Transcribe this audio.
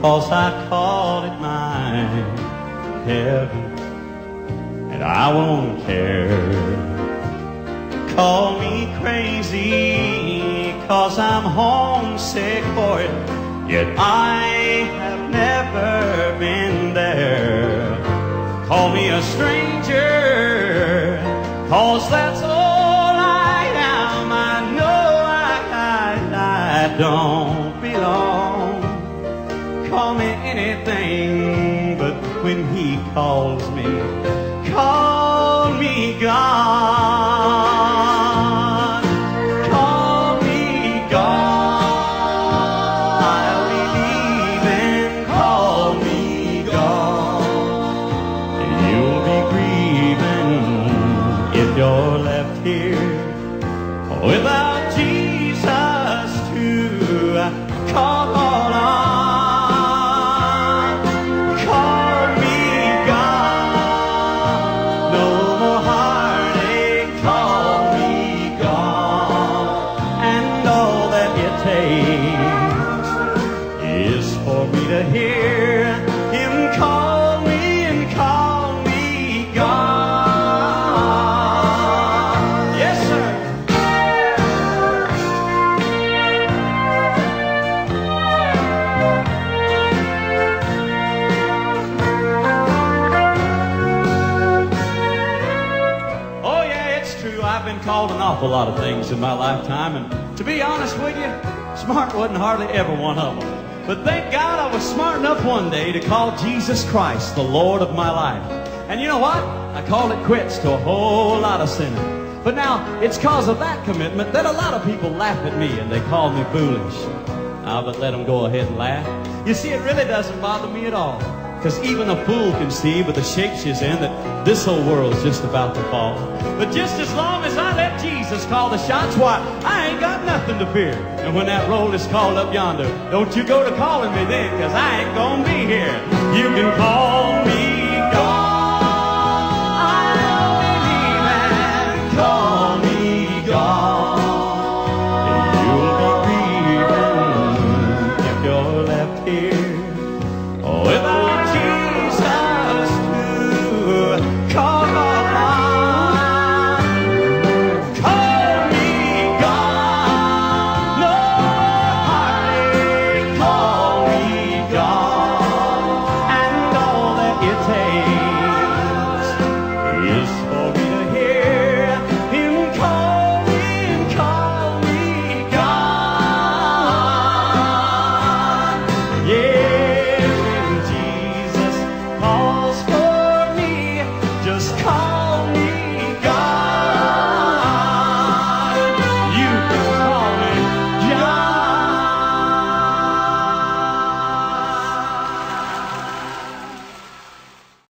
'cause I call it my heaven, and I won't care. Call me crazy, 'cause I'm homesick for it, yet I have never been there. Call me a stranger, 'cause that's all I am. I know I don't belong. Call me anything, but when he calls me, call me God. Call me God. I'll be leaving. Call me God. And you'll be grieving if you're left here without Jesus to call on. Call me God. No more heartache. Call me God. And all that it takes is for me to hear him call me and call me God. Yes, sir. Oh yeah, it's true. I've been called an awful lot of things in my lifetime, and to be honest with you, smart wasn't hardly ever one of them. But thank God I was smart enough one day to call Jesus Christ the Lord of my life. And you know what? I called it quits to a whole lot of sinning. But now, it's cause of that commitment that a lot of people laugh at me and they call me foolish. But let them go ahead and laugh. You see, it really doesn't bother me at all. Because even a fool can see with the shape she's in that this whole world's just about to fall. But just as long as I let Jesus call the shots, why, I ain't got nothing to fear. And when that roll is called up yonder, don't you go to calling me then, because I ain't gonna be here. You can call me God. I'll be leaving. Call me God. And you'll be grieving if you're left here